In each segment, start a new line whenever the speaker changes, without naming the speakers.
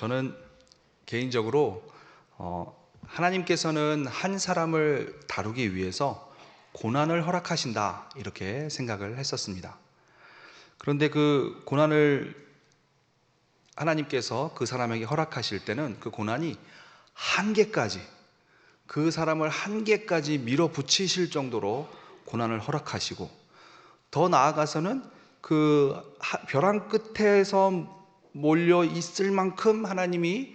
저는 개인적으로 하나님께서는 한 사람을 다루기 위해서 고난을 허락하신다 이렇게 생각을 했었습니다. 그런데 그 고난을 하나님께서 그 사람에게 허락하실 때는 그 고난이 한계까지, 그 사람을 한계까지 밀어붙이실 정도로 고난을 허락하시고, 더 나아가서는 그 벼랑 끝에서 몰려 있을 만큼 하나님이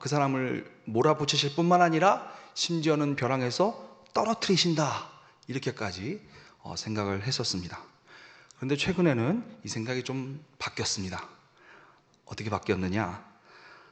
그 사람을 몰아붙이실 뿐만 아니라 심지어는 벼랑에서 떨어뜨리신다 이렇게까지 생각을 했었습니다. 그런데 최근에는 이 생각이 좀 바뀌었습니다. 어떻게 바뀌었느냐?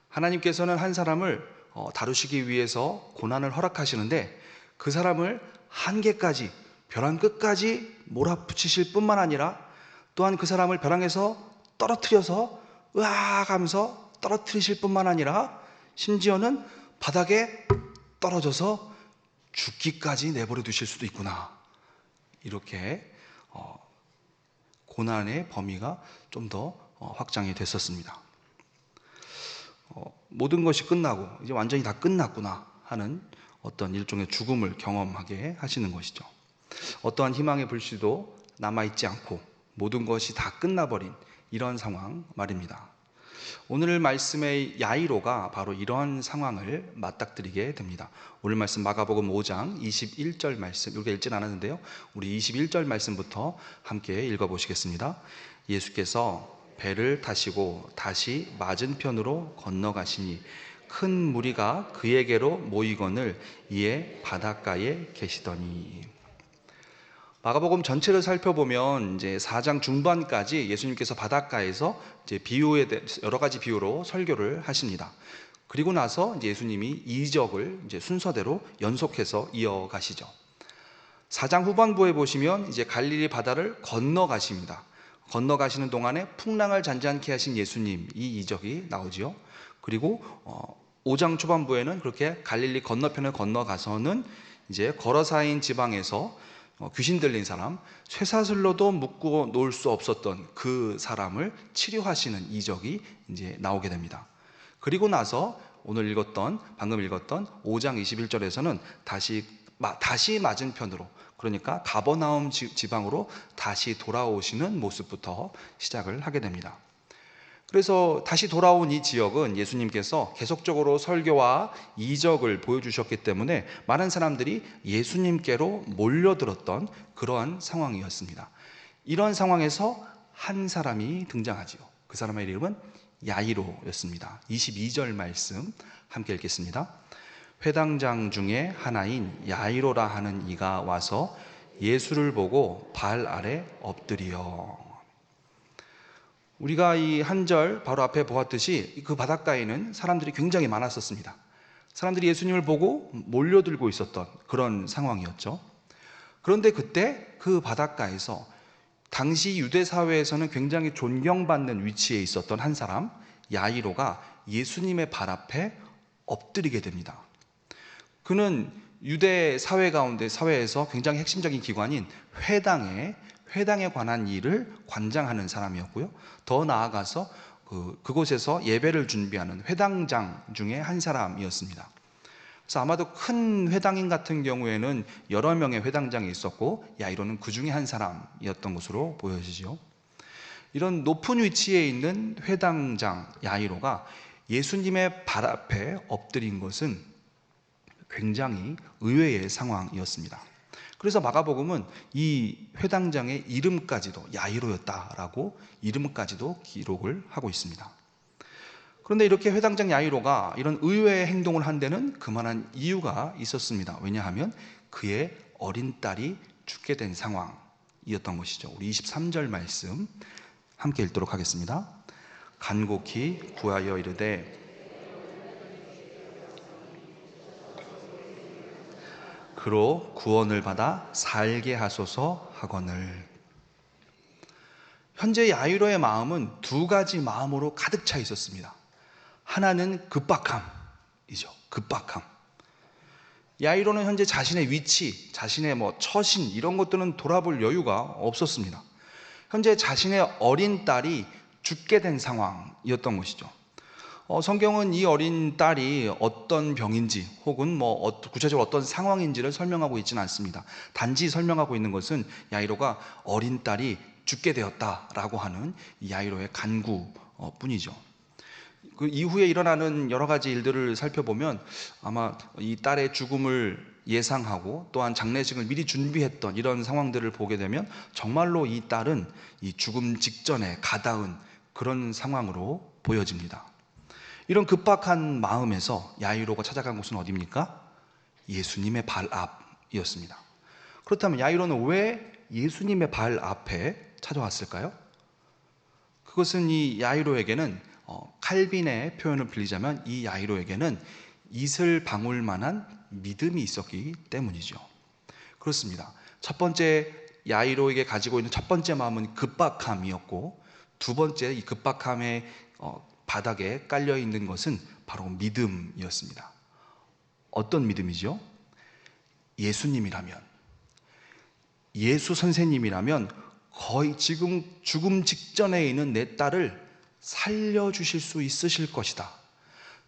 하나님께서는 한 사람을 다루시기 위해서 고난을 허락하시는데 그 사람을 한계까지, 벼랑 끝까지 몰아붙이실 뿐만 아니라 또한 그 사람을 벼랑에서 떨어뜨려서 으악 하면서 떨어뜨리실 뿐만 아니라 심지어는 바닥에 떨어져서 죽기까지 내버려 두실 수도 있구나. 이렇게 고난의 범위가 좀 더 확장이 됐었습니다. 모든 것이 끝나고 이제 완전히 다 끝났구나 하는 어떤 일종의 죽음을 경험하게 하시는 것이죠. 어떠한 희망의 불씨도 남아있지 않고 모든 것이 다 끝나버린 이런 상황 말입니다. 오늘 말씀의 야이로가 바로 이러한 상황을 맞닥뜨리게 됩니다. 오늘 말씀 마가복음 5장 21절 말씀, 우리가 읽진 않았는데요, 우리 21절 말씀부터 함께 읽어보시겠습니다. 예수께서 배를 타시고 다시 맞은편으로 건너가시니 큰 무리가 그에게로 모이거늘 이에 바닷가에 계시더니. 마가복음 전체를 살펴보면 이제 4장 중반까지 예수님께서 바닷가에서 이제 비유에 여러 가지 비유로 설교를 하십니다. 그리고 나서 이제 예수님이 이적을 이제 순서대로 연속해서 이어가시죠. 4장 후반부에 보시면 이제 갈릴리 바다를 건너가십니다. 건너가시는 동안에 풍랑을 잔잔케 하신 예수님, 이 이적이 나오지요. 그리고 5장 초반부에는 그렇게 갈릴리 건너편을 건너가서는 이제 거라사인 지방에서 귀신 들린 사람, 쇠사슬로도 묶고 놓을 수 없었던 그 사람을 치료하시는 이적이 이제 나오게 됩니다. 그리고 나서 오늘 방금 읽었던 5장 21절에서는 다시 맞은편으로, 그러니까 가버나움 지방으로 다시 돌아오시는 모습부터 시작을 하게 됩니다. 그래서 다시 돌아온 이 지역은 예수님께서 계속적으로 설교와 이적을 보여주셨기 때문에 많은 사람들이 예수님께로 몰려들었던 그러한 상황이었습니다. 이런 상황에서 한 사람이 등장하지요. 그 사람의 이름은 야이로였습니다. 22절 말씀 함께 읽겠습니다. 회당장 중에 하나인 야이로라 하는 이가 와서 예수를 보고 발 아래 엎드리어. 우리가 이 한 절 바로 앞에 보았듯이 그 바닷가에는 사람들이 굉장히 많았었습니다. 사람들이 예수님을 보고 몰려들고 있었던 그런 상황이었죠. 그런데 그때 그 바닷가에서 당시 유대 사회에서는 굉장히 존경받는 위치에 있었던 한 사람, 야이로가 예수님의 발 앞에 엎드리게 됩니다. 그는 유대 사회에서 굉장히 핵심적인 기관인 회당에 관한 일을 관장하는 사람이었고요. 더 나아가서 그곳에서 예배를 준비하는 회당장 중에 한 사람이었습니다. 그래서 아마도 큰 회당인 같은 경우에는 여러 명의 회당장이 있었고 야이로는 그 중에 한 사람이었던 것으로 보여지죠. 이런 높은 위치에 있는 회당장 야이로가 예수님의 발 앞에 엎드린 것은 굉장히 의외의 상황이었습니다. 그래서 마가복음은 이 회당장의 이름까지도 야이로였다라고 이름까지도 기록을 하고 있습니다. 그런데 이렇게 회당장 야이로가 이런 의외의 행동을 한 데는 그만한 이유가 있었습니다. 왜냐하면 그의 어린 딸이 죽게 된 상황이었던 것이죠. 우리 23절 말씀 함께 읽도록 하겠습니다. 간곡히 구하여 이르되 그로 구원을 받아 살게 하소서 하거늘. 현재 야이로의 마음은 두 가지 마음으로 가득 차 있었습니다. 하나는 급박함이죠. 급박함. 야이로는 현재 자신의 위치, 자신의 처신 이런 것들은 돌아볼 여유가 없었습니다. 현재 자신의 어린 딸이 죽게 된 상황이었던 것이죠. 성경은 이 어린 딸이 어떤 병인지 혹은 구체적으로 어떤 상황인지를 설명하고 있지는 않습니다. 단지 설명하고 있는 것은 야이로가 어린 딸이 죽게 되었다라고 하는 야이로의 간구 뿐이죠. 그 이후에 일어나는 여러 가지 일들을 살펴보면 아마 이 딸의 죽음을 예상하고 또한 장례식을 미리 준비했던 이런 상황들을 보게 되면 정말로 이 딸은 이 죽음 직전에 가다운 그런 상황으로 보여집니다. 이런 급박한 마음에서 야이로가 찾아간 곳은 어디입니까? 예수님의 발 앞이었습니다. 그렇다면 야이로는 왜 예수님의 발 앞에 찾아왔을까요? 그것은 이 야이로에게는 칼빈의 표현을 빌리자면 이 야이로에게는 이슬 방울만한 믿음이 있었기 때문이죠. 그렇습니다. 첫 번째, 야이로에게 가지고 있는 첫 번째 마음은 급박함이었고, 두 번째 이 급박함의 바닥에 깔려 있는 것은 바로 믿음이었습니다. 어떤 믿음이죠? 예수님이라면, 예수 선생님이라면 거의 지금 죽음 직전에 있는 내 딸을 살려주실 수 있으실 것이다.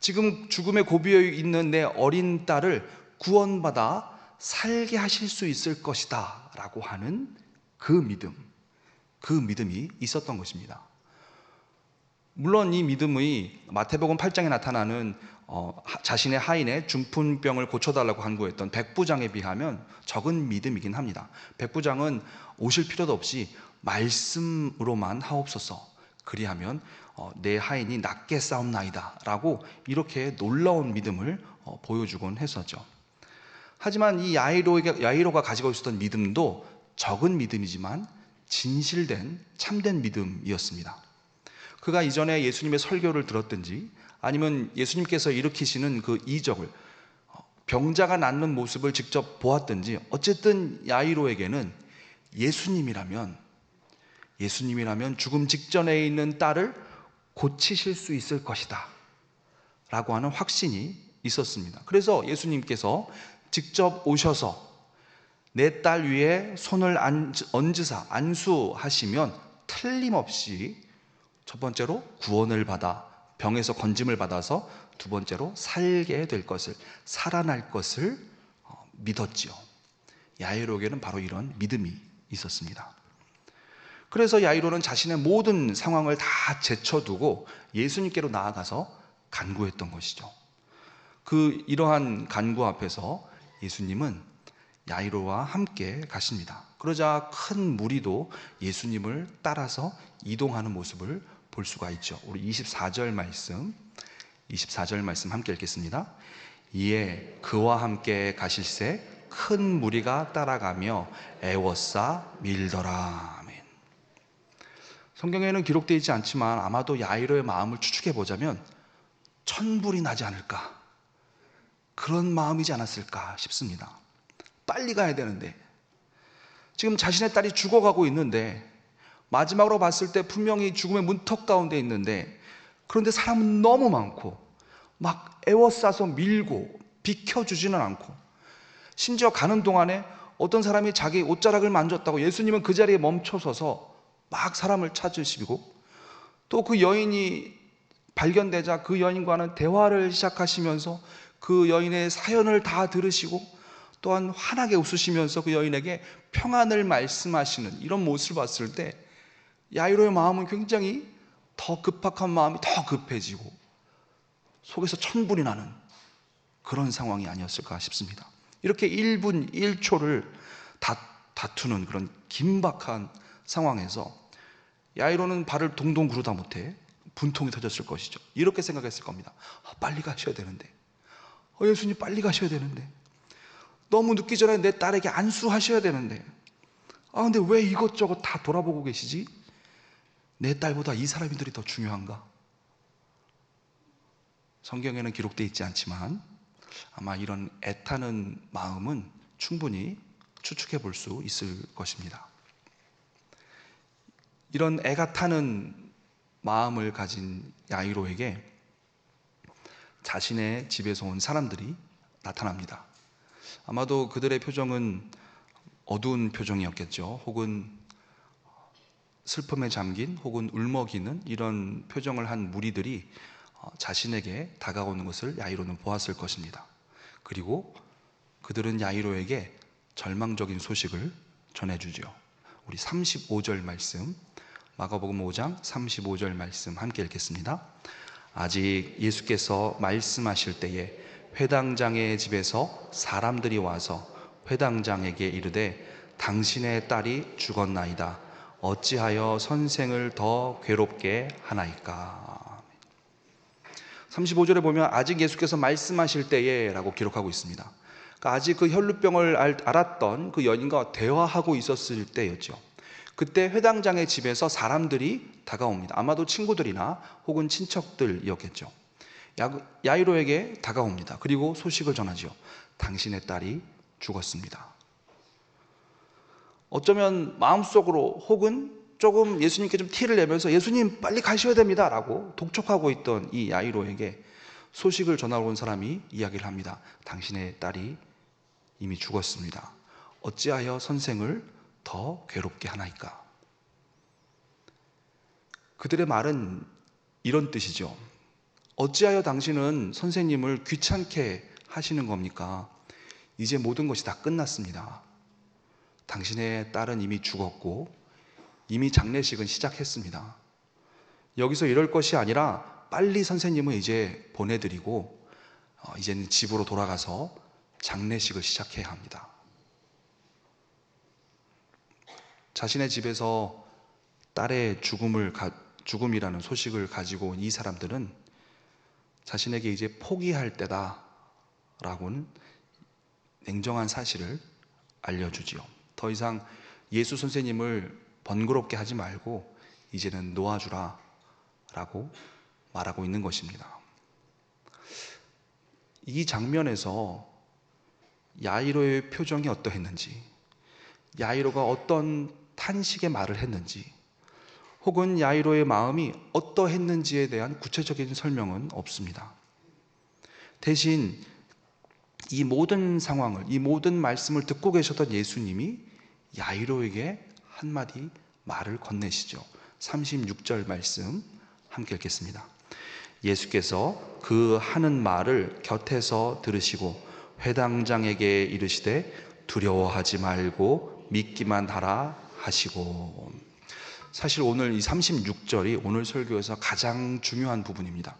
지금 죽음의 고비에 있는 내 어린 딸을 구원받아 살게 하실 수 있을 것이다 라고 하는 그 믿음이 있었던 것입니다. 물론 이 믿음이 마태복음 8장에 나타나는 자신의 하인의 중풍병을 고쳐달라고 간구했던 백부장에 비하면 적은 믿음이긴 합니다. 백부장은 오실 필요도 없이 말씀으로만 하옵소서, 그리하면 내 하인이 낫게 싸움나이다 라고 이렇게 놀라운 믿음을 보여주곤 했었죠. 하지만 이 야이로가 가지고 있었던 믿음도 적은 믿음이지만 진실된 참된 믿음이었습니다. 그가 이전에 예수님의 설교를 들었든지 아니면 예수님께서 일으키시는 그 이적을, 병자가 낫는 모습을 직접 보았든지, 어쨌든 야이로에게는 예수님이라면 죽음 직전에 있는 딸을 고치실 수 있을 것이다 라고 하는 확신이 있었습니다. 그래서 예수님께서 직접 오셔서 내 딸 위에 손을 얹으사 안수하시면 틀림없이 첫 번째로 구원을 받아 병에서 건짐을 받아서 두 번째로 살게 될 것을, 살아날 것을 믿었지요. 야이로에게는 바로 이런 믿음이 있었습니다. 그래서 야이로는 자신의 모든 상황을 다 제쳐두고 예수님께로 나아가서 간구했던 것이죠. 이러한 간구 앞에서 예수님은 야이로와 함께 가십니다. 그러자 큰 무리도 예수님을 따라서 이동하는 모습을 볼 수가 있죠. 우리 24절 말씀 함께 읽겠습니다. 이에 그와 함께 가실새 큰 무리가 따라가며 애워싸 밀더라. 아멘. 성경에는 기록되어 있지 않지만 아마도 야이로의 마음을 추측해 보자면 천불이 나지 않을까, 그런 마음이지 않았을까 싶습니다. 빨리 가야 되는데, 지금 자신의 딸이 죽어가고 있는데, 마지막으로 봤을 때 분명히 죽음의 문턱 가운데 있는데, 그런데 사람은 너무 많고 막 애워싸서 밀고 비켜주지는 않고, 심지어 가는 동안에 어떤 사람이 자기 옷자락을 만졌다고 예수님은 그 자리에 멈춰서서 막 사람을 찾으시고, 또 그 여인이 발견되자 그 여인과는 대화를 시작하시면서 그 여인의 사연을 다 들으시고 또한 환하게 웃으시면서 그 여인에게 평안을 말씀하시는 이런 모습을 봤을 때 야이로의 마음은 굉장히 더 급박한 마음이 더 급해지고 속에서 천불이 나는 그런 상황이 아니었을까 싶습니다. 이렇게 1분 1초를 다투는 그런 긴박한 상황에서 야이로는 발을 동동 구르다 못해 분통이 터졌을 것이죠. 이렇게 생각했을 겁니다. 빨리 가셔야 되는데, 예수님 빨리 가셔야 되는데, 너무 늦기 전에 내 딸에게 안수하셔야 되는데, 근데 왜 이것저것 다 돌아보고 계시지? 내 딸보다 이 사람들이 더 중요한가? 성경에는 기록되어 있지 않지만 아마 이런 애타는 마음은 충분히 추측해 볼 수 있을 것입니다. 이런 애가 타는 마음을 가진 야이로에게 자신의 집에서 온 사람들이 나타납니다. 아마도 그들의 표정은 어두운 표정이었겠죠. 혹은 슬픔에 잠긴, 혹은 울먹이는 이런 표정을 한 무리들이 자신에게 다가오는 것을 야이로는 보았을 것입니다. 그리고 그들은 야이로에게 절망적인 소식을 전해주죠. 우리 35절 말씀, 마가복음 5장 35절 말씀 함께 읽겠습니다. 아직 예수께서 말씀하실 때에 회당장의 집에서 사람들이 와서 회당장에게 이르되 당신의 딸이 죽었나이다. 어찌하여 선생을 더 괴롭게 하나이까? 35절에 보면 아직 예수께서 말씀하실 때에 라고 기록하고 있습니다. 그러니까 아직 그 혈루병을 알았던 그 여인과 대화하고 있었을 때였죠. 그때 회당장의 집에서 사람들이 다가옵니다. 아마도 친구들이나 혹은 친척들이었겠죠. 야이로에게 다가옵니다. 그리고 소식을 전하죠. 당신의 딸이 죽었습니다. 어쩌면 마음속으로 혹은 조금 예수님께 좀 티를 내면서 예수님 빨리 가셔야 됩니다 라고 독촉하고 있던 이 야이로에게 소식을 전하러 온 사람이 이야기를 합니다. 당신의 딸이 이미 죽었습니다. 어찌하여 선생을 더 괴롭게 하나이까? 그들의 말은 이런 뜻이죠. 어찌하여 당신은 선생님을 귀찮게 하시는 겁니까? 이제 모든 것이 다 끝났습니다. 당신의 딸은 이미 죽었고 이미 장례식은 시작했습니다. 여기서 이럴 것이 아니라 빨리 선생님을 이제 보내드리고 이제는 집으로 돌아가서 장례식을 시작해야 합니다. 자신의 집에서 딸의 죽음이라는 소식을 가지고 온 이 사람들은 자신에게 이제 포기할 때다라고는 냉정한 사실을 알려주지요. 더 이상 예수 선생님을 번거롭게 하지 말고 이제는 놓아주라 라고 말하고 있는 것입니다. 이 장면에서 야이로의 표정이 어떠했는지, 야이로가 어떤 탄식의 말을 했는지, 혹은 야이로의 마음이 어떠했는지에 대한 구체적인 설명은 없습니다. 대신 이 모든 상황을, 이 모든 말씀을 듣고 계셨던 예수님이 야이로에게 한마디 말을 건네시죠. 36절 말씀 함께 읽겠습니다. 예수께서 그 하는 말을 곁에서 들으시고 회당장에게 이르시되 두려워하지 말고 믿기만 하라 하시고. 사실 오늘 이 36절이 오늘 설교에서 가장 중요한 부분입니다.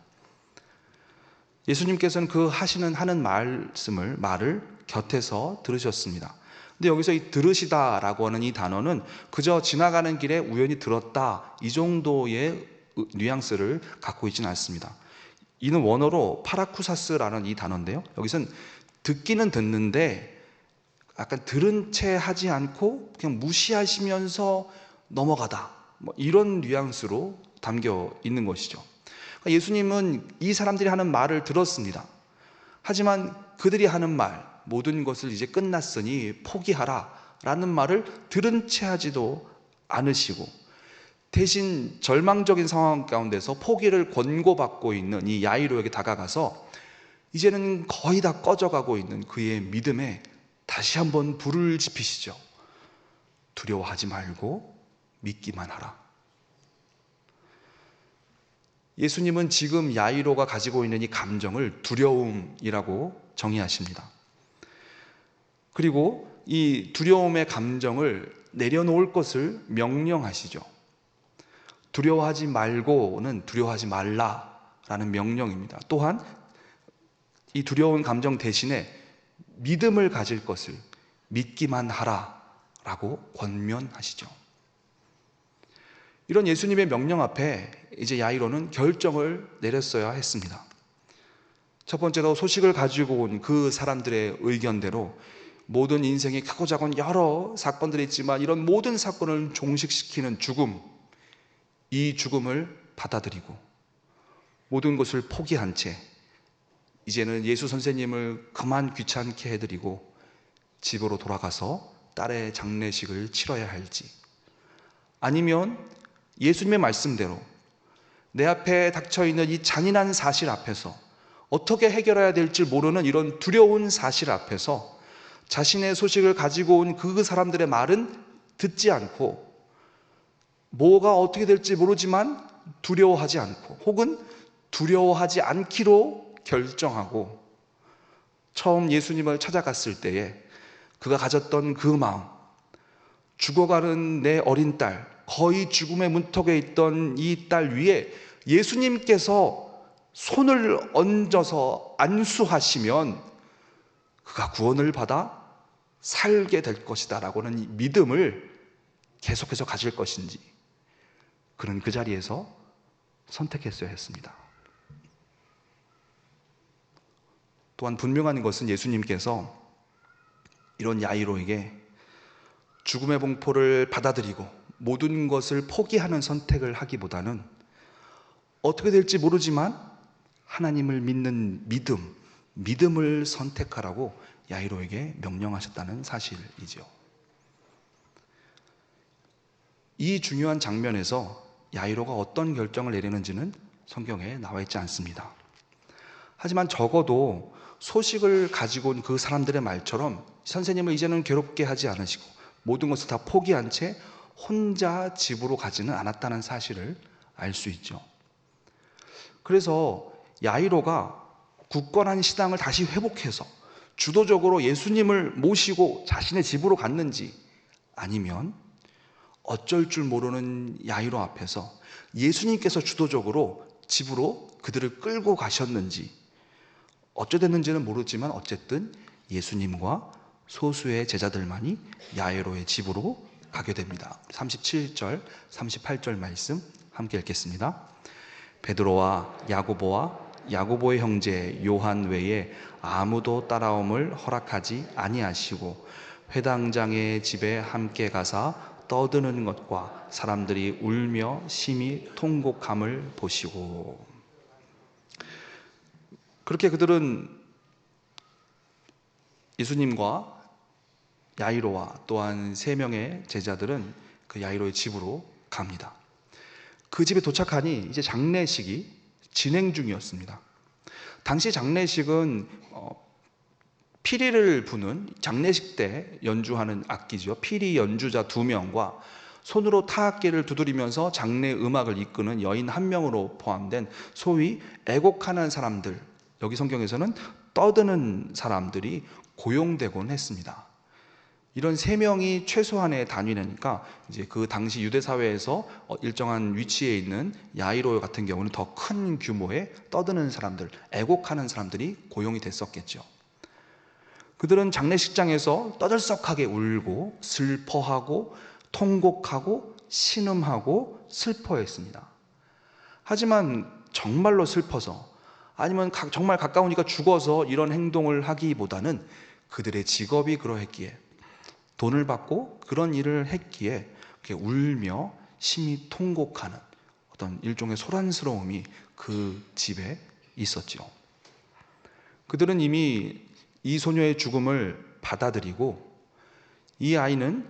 예수님께서는 그 하는 말을 곁에서 들으셨습니다. 근데 여기서 이 들으시다라고 하는 이 단어는 그저 지나가는 길에 우연히 들었다 이 정도의 뉘앙스를 갖고 있지는 않습니다. 이는 원어로 파라쿠사스라는 이 단어인데요, 여기서는 듣기는 듣는데 약간 들은 채 하지 않고 그냥 무시하시면서 넘어가다, 이런 뉘앙스로 담겨 있는 것이죠. 그러니까 예수님은 이 사람들이 하는 말을 들었습니다. 하지만 그들이 하는 말, 모든 것을 이제 끝났으니 포기하라 라는 말을 들은 채 하지도 않으시고, 대신 절망적인 상황 가운데서 포기를 권고받고 있는 이 야이로에게 다가가서 이제는 거의 다 꺼져가고 있는 그의 믿음에 다시 한번 불을 지피시죠. 두려워하지 말고 믿기만 하라. 예수님은 지금 야이로가 가지고 있는 이 감정을 두려움이라고 정의하십니다. 그리고 이 두려움의 감정을 내려놓을 것을 명령하시죠. 두려워하지 말고는 두려워하지 말라라는 명령입니다. 또한 이 두려운 감정 대신에 믿음을 가질 것을 믿기만 하라라고 권면하시죠. 이런 예수님의 명령 앞에 이제 야이로는 결정을 내렸어야 했습니다. 첫 번째로 소식을 가지고 온 그 사람들의 의견대로 모든 인생에 크고 작은 여러 사건들이 있지만 이런 모든 사건을 종식시키는 죽음, 이 죽음을 받아들이고 모든 것을 포기한 채 이제는 예수 선생님을 그만 귀찮게 해드리고 집으로 돌아가서 딸의 장례식을 치러야 할지, 아니면 예수님의 말씀대로 내 앞에 닥쳐있는 이 잔인한 사실 앞에서 어떻게 해결해야 될지 모르는 이런 두려운 사실 앞에서 자신의 소식을 가지고 온 그 사람들의 말은 듣지 않고 뭐가 어떻게 될지 모르지만 두려워하지 않고 혹은 두려워하지 않기로 결정하고 처음 예수님을 찾아갔을 때에 그가 가졌던 그 마음, 죽어가는 내 어린 딸, 거의 죽음의 문턱에 있던 이 딸 위에 예수님께서 손을 얹어서 안수하시면 그가 구원을 받아 살게 될 것이다 라고는 이 믿음을 계속해서 가질 것인지, 그는 그 자리에서 선택했어야 했습니다. 또한 분명한 것은 예수님께서 이런 야이로에게 죽음의 공포를 받아들이고 모든 것을 포기하는 선택을 하기보다는 어떻게 될지 모르지만 하나님을 믿는 믿음을 선택하라고 야이로에게 명령하셨다는 사실이죠. 이 중요한 장면에서 야이로가 어떤 결정을 내리는지는 성경에 나와 있지 않습니다. 하지만 적어도 소식을 가지고 온 그 사람들의 말처럼 선생님을 이제는 괴롭게 하지 않으시고 모든 것을 다 포기한 채 혼자 집으로 가지는 않았다는 사실을 알 수 있죠. 그래서 야이로가 굳건한 신앙을 다시 회복해서 주도적으로 예수님을 모시고 자신의 집으로 갔는지, 아니면 어쩔 줄 모르는 야이로 앞에서 예수님께서 주도적으로 집으로 그들을 끌고 가셨는지, 어쩌됐는지는 모르지만 어쨌든 예수님과 소수의 제자들만이 야이로의 집으로 가게 됩니다. 37절, 38절 말씀 함께 읽겠습니다. 베드로와 야고보의 형제 요한 외에 아무도 따라옴을 허락하지 아니하시고 회당장의 집에 함께 가사 떠드는 것과 사람들이 울며 심히 통곡함을 보시고. 그렇게 그들은 예수님과 야이로와 또한 3명의 제자들은 그 야이로의 집으로 갑니다. 그 집에 도착하니 이제 장례식이 진행 중이었습니다. 당시 장례식은 피리를 부는, 장례식 때 연주하는 악기죠. 피리 연주자 2명과 손으로 타악기를 두드리면서 장례 음악을 이끄는 여인 1명으로 포함된 소위 애곡하는 사람들, 여기 성경에서는 떠드는 사람들이 고용되곤 했습니다. 이런 3명이 최소한의 단위니까 이제 그 당시 유대 사회에서 일정한 위치에 있는 야이로 같은 경우는 더 큰 규모의 떠드는 사람들, 애곡하는 사람들이 고용이 됐었겠죠. 그들은 장례식장에서 떠들썩하게 울고 슬퍼하고 통곡하고 신음하고 슬퍼했습니다. 하지만 정말로 슬퍼서, 아니면 정말 가까우니까 죽어서 이런 행동을 하기보다는 그들의 직업이 그러했기에, 돈을 받고 그런 일을 했기에 울며 심히 통곡하는 어떤 일종의 소란스러움이 그 집에 있었죠. 그들은 이미 이 소녀의 죽음을 받아들이고 이 아이는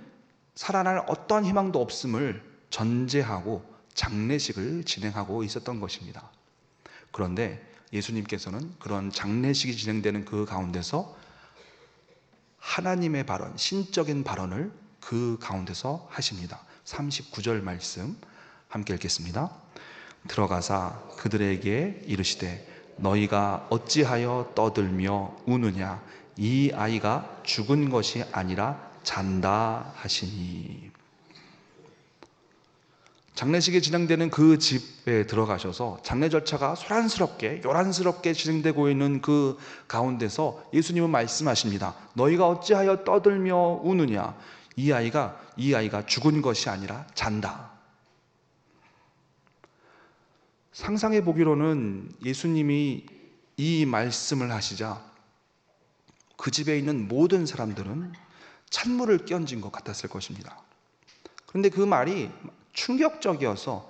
살아날 어떠한 희망도 없음을 전제하고 장례식을 진행하고 있었던 것입니다. 그런데 예수님께서는 그런 장례식이 진행되는 그 가운데서 하나님의 발언, 신적인 발언을 그 가운데서 하십니다. 39절 말씀 함께 읽겠습니다. 들어가사 그들에게 이르시되 너희가 어찌하여 떠들며 우느냐, 이 아이가 죽은 것이 아니라 잔다 하시니. 장례식이 진행되는 그 집에 들어가셔서 장례 절차가 소란스럽게 요란스럽게 진행되고 있는 그 가운데서 예수님은 말씀하십니다. 너희가 어찌하여 떠들며 우느냐, 이 아이가 죽은 것이 아니라 잔다. 상상해 보기로는 예수님이 이 말씀을 하시자 그 집에 있는 모든 사람들은 찬물을 끼얹은 것 같았을 것입니다. 그런데 그 말이 충격적이어서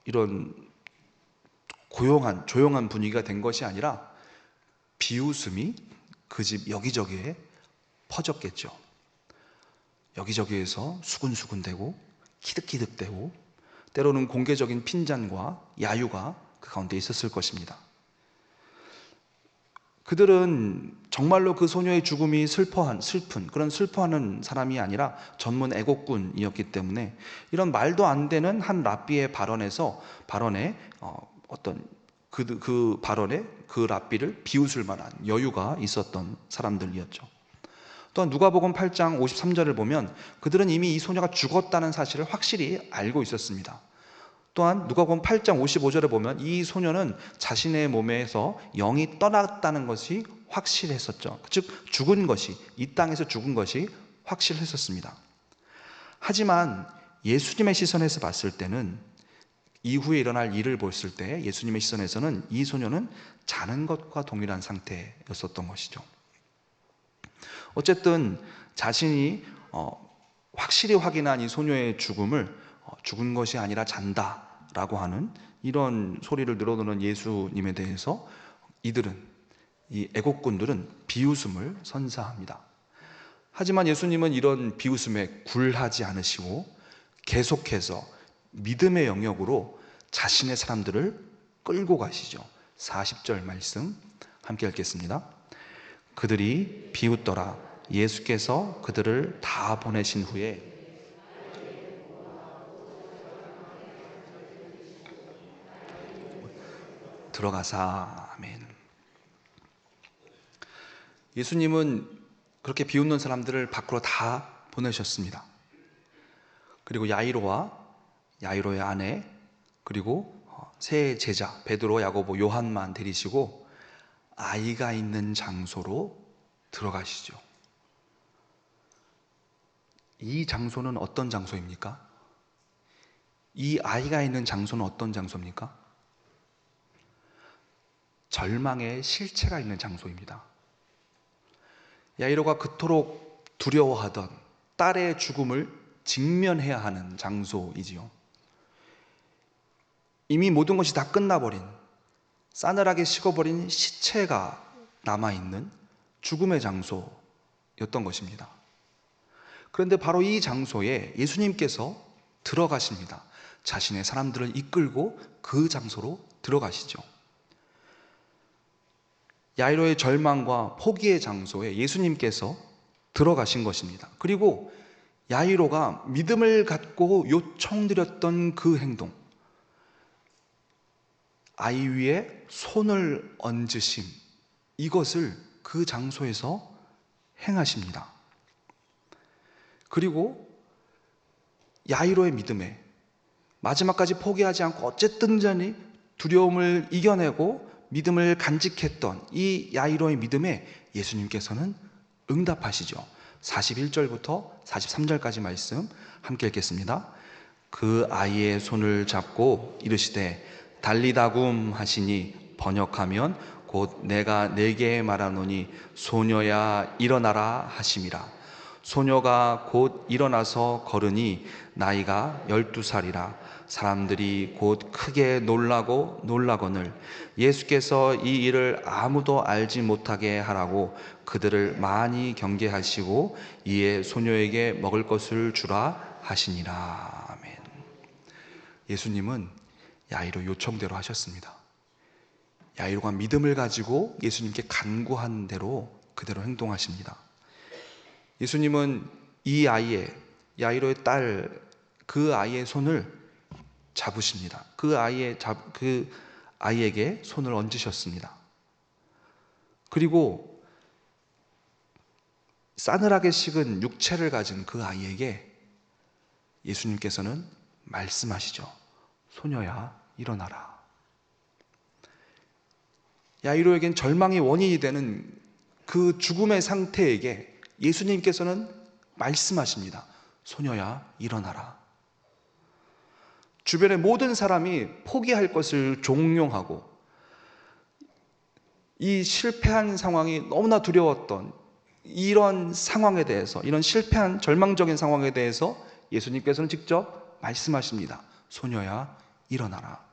이런 조용한 분위기가 된 것이 아니라 비웃음이 그 집 여기저기에 퍼졌겠죠. 여기저기에서 수군수군대고 키득키득대고 때로는 공개적인 핀잔과 야유가 그 가운데 있었을 것입니다. 그들은 정말로 그 소녀의 죽음이 슬픈 그런 슬퍼하는 사람이 아니라 전문 애국군이었기 때문에 이런 말도 안 되는 한 랍비의 발언에 그 발언에 그 랍비를 비웃을 만한 여유가 있었던 사람들이었죠. 또한 누가복음 8장 53절을 보면 그들은 이미 이 소녀가 죽었다는 사실을 확실히 알고 있었습니다. 또한 누가복음 8장 55절에 보면 이 소녀는 자신의 몸에서 영이 떠났다는 것이 확실했었죠. 즉 이 땅에서 죽은 것이 확실했었습니다. 하지만 예수님의 시선에서 봤을 때는, 이후에 일어날 일을 봤을 때 예수님의 시선에서는 이 소녀는 자는 것과 동일한 상태였었던 것이죠. 어쨌든 자신이 확실히 확인한 이 소녀의 죽음을 죽은 것이 아니라 잔다라고 하는 이런 소리를 늘어놓는 예수님에 대해서 이 애국군들은 비웃음을 선사합니다. 하지만 예수님은 이런 비웃음에 굴하지 않으시고 계속해서 믿음의 영역으로 자신의 사람들을 끌고 가시죠. 40절 말씀 함께 읽겠습니다. 그들이 비웃더라. 예수께서 그들을 다 보내신 후에 들어가사. 아멘. 예수님은 그렇게 비웃는 사람들을 밖으로 다 보내셨습니다. 그리고 야이로의 아내, 그리고 세 제자 베드로, 야고보, 요한만 데리시고 아이가 있는 장소로 들어가시죠. 이 장소는 어떤 장소입니까? 이 아이가 있는 장소는 어떤 장소입니까? 절망의 실체가 있는 장소입니다. 야이로가 그토록 두려워하던 딸의 죽음을 직면해야 하는 장소이지요. 이미 모든 것이 다 끝나버린, 싸늘하게 식어버린 시체가 남아있는 죽음의 장소였던 것입니다. 그런데 바로 이 장소에 예수님께서 들어가십니다. 자신의 사람들을 이끌고 그 장소로 들어가시죠. 야이로의 절망과 포기의 장소에 예수님께서 들어가신 것입니다. 그리고 야이로가 믿음을 갖고 요청드렸던 그 행동, 아이 위에 손을 얹으심, 이것을 그 장소에서 행하십니다. 그리고 야이로의 믿음에 마지막까지 포기하지 않고 어쨌든 간에 두려움을 이겨내고 믿음을 간직했던 이 야이로의 믿음에 예수님께서는 응답하시죠. 41절부터 43절까지 말씀 함께 읽겠습니다. 그 아이의 손을 잡고 이르시되 달리다굼 하시니 번역하면 곧 내가 네게 말하노니 소녀야 일어나라 하심이라. 소녀가 곧 일어나서 걸으니 나이가 12살이라. 사람들이 곧 크게 놀라거늘 예수께서 이 일을 아무도 알지 못하게 하라고 그들을 많이 경계하시고 이에 소녀에게 먹을 것을 주라 하시니라. 아멘. 예수님은 야이로 요청대로 하셨습니다. 야이로가 믿음을 가지고 예수님께 간구한 대로 그대로 행동하십니다. 예수님은 이 야이로의 딸, 그 아이의 손을 잡으십니다. 그 아이에게 손을 얹으셨습니다. 그리고 싸늘하게 식은 육체를 가진 그 아이에게 예수님께서는 말씀하시죠. 소녀야, 일어나라. 야이로에겐 절망의 원인이 되는 그 죽음의 상태에게 예수님께서는 말씀하십니다. 소녀야, 일어나라. 주변의 모든 사람이 포기할 것을 종용하고 이 실패한 상황이 너무나 두려웠던 이런 상황에 대해서, 이런 실패한 절망적인 상황에 대해서 예수님께서는 직접 말씀하십니다. 소녀야, 일어나라.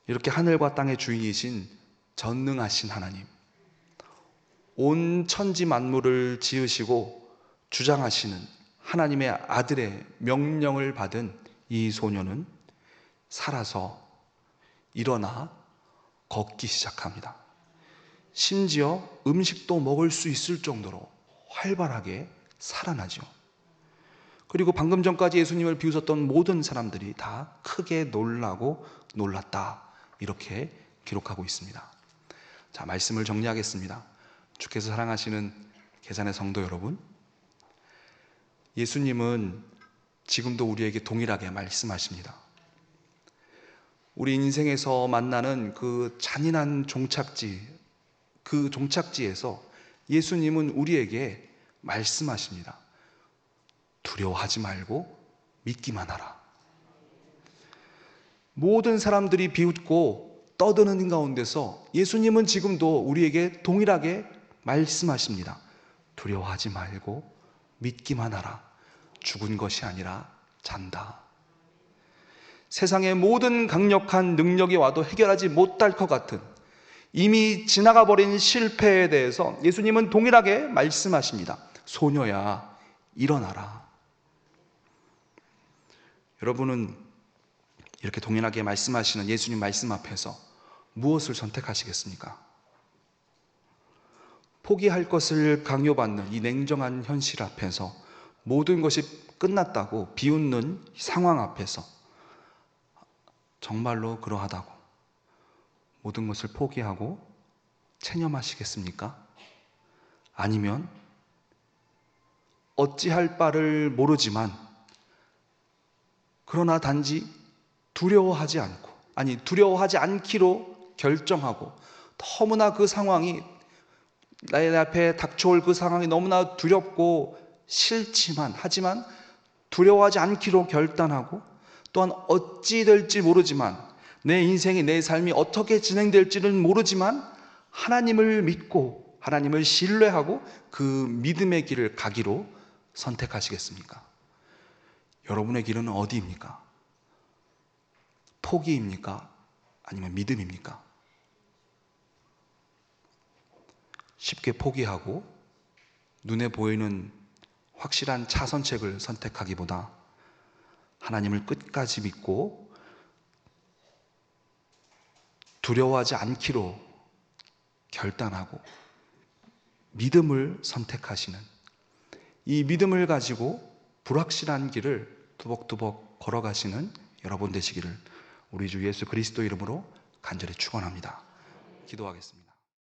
이렇게 하늘과 땅의 주인이신 전능하신 하나님, 온 천지 만물을 지으시고 주장하시는 하나님의 아들의 명령을 받은 이 소녀는 살아서 일어나 걷기 시작합니다. 심지어 음식도 먹을 수 있을 정도로 활발하게 살아나죠. 그리고 방금 전까지 예수님을 비웃었던 모든 사람들이 다 크게 놀라고 놀랐다, 이렇게 기록하고 있습니다. 자, 말씀을 정리하겠습니다. 주께서 사랑하시는 계산의 성도 여러분, 예수님은 지금도 우리에게 동일하게 말씀하십니다. 우리 인생에서 만나는 그 잔인한 종착지, 그 종착지에서 예수님은 우리에게 말씀하십니다. 두려워하지 말고 믿기만 하라. 모든 사람들이 비웃고 떠드는 가운데서 예수님은 지금도 우리에게 동일하게 말씀하십니다. 두려워하지 말고 믿기만 하라. 죽은 것이 아니라 잔다. 세상의 모든 강력한 능력이 와도 해결하지 못할 것 같은 이미 지나가 버린 실패에 대해서 예수님은 동일하게 말씀하십니다. 소녀야, 일어나라. 여러분은 이렇게 동일하게 말씀하시는 예수님 말씀 앞에서 무엇을 선택하시겠습니까? 포기할 것을 강요받는 이 냉정한 현실 앞에서, 모든 것이 끝났다고 비웃는 상황 앞에서 정말로 그러하다고 모든 것을 포기하고 체념하시겠습니까? 아니면 어찌할 바를 모르지만 그러나 단지 두려워하지 않기로 결정하고, 너무나 그 상황이, 나의 앞에 닥쳐올 그 상황이 너무나 두렵고 싫지만, 하지만 두려워하지 않기로 결단하고, 또한 어찌 될지 모르지만, 내 인생이, 내 삶이 어떻게 진행될지는 모르지만 하나님을 믿고 하나님을 신뢰하고 그 믿음의 길을 가기로 선택하시겠습니까? 여러분의 길은 어디입니까? 포기입니까? 아니면 믿음입니까? 쉽게 포기하고 눈에 보이는 확실한 차선책을 선택하기보다 하나님을 끝까지 믿고 두려워하지 않기로 결단하고 믿음을 선택하시는, 이 믿음을 가지고 불확실한 길을 두벅두벅 걸어가시는 여러분 되시기를 우리 주 예수 그리스도 이름으로 간절히 축원합니다. 기도하겠습니다.